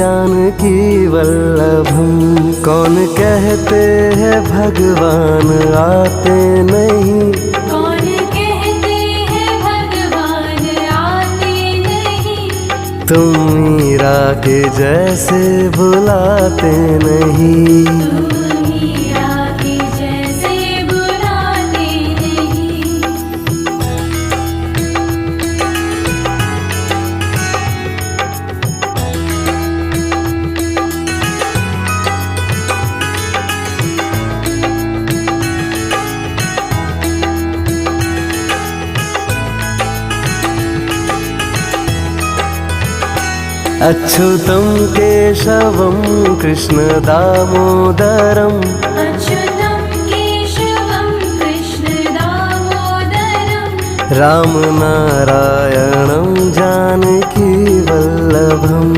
जानकी वल्लभम। कौन कहते हैं भगवान आते नहीं, कौन कहते हैं भगवान आते नहीं। तुम मीरा के जैसे बुलाते नहीं। तुम मीरा के जैसे बुलाते नहीं। अच्युतं केशवं कृष्ण दामोदरम्, अच्युतं केशवं कृष्ण दामोदरम्। राम नारायणं जानकी वल्लभम्।